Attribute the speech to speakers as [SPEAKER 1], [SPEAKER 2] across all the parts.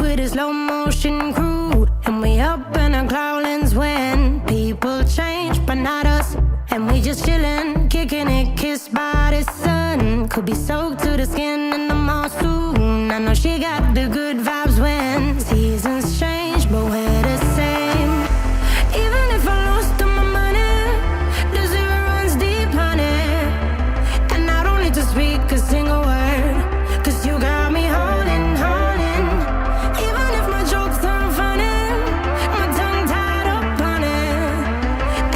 [SPEAKER 1] with a slow motion crew, and we up in our growlings when people change, but not us. And we just chillin', kicking it, kissed by the sun. Could be soaked to the skin in the mall soon. I know she got the good vibes when seasons change, but we're the same. Even if I lost all my money, the zero runs deep, honey. And I don't need to speak a single word, 'cause you got me holding, holding. Even if my jokes aren't funny, my tongue tied up on it.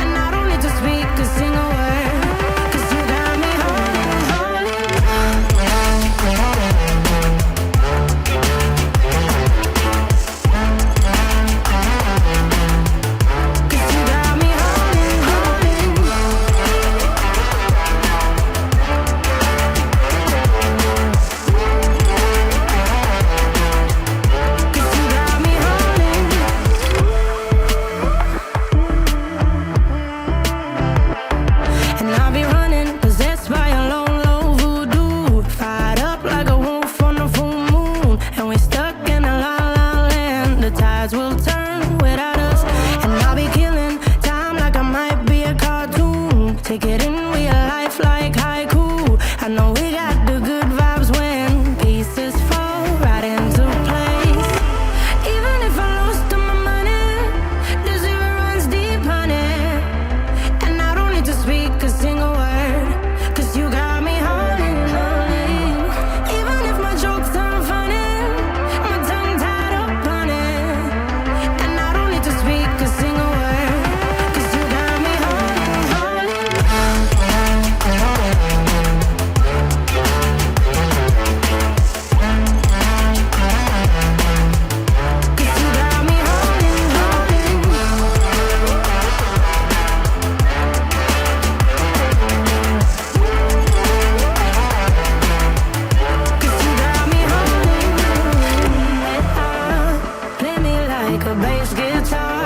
[SPEAKER 1] And I don't need to speak a single word, 'cause you got me holding, holding. 'Cause you got me holding, holding. 'Cause you got me holding. And I'll be running, possessed by a low, low voodoo. Fired up like a wolf on the full moon. And we're stuck in a la la land. The tides will turn without us. And I'll be killing time like I might be a cartoon. Take it in real life like haiku. I know we got the good vibes when pieces fall right into place. Even if I lost all my money, the zero runs deep, honey. And I don't need to speak a single word, 'cause you got me holding, holding. Even if my jokes aren't funny, my tongue tied up on it. And I don't need to speak a single word, 'cause you got me holding, holding. 'Cause you got me holding, holding. 'Cause you got me holding. Play me like a bass guitar.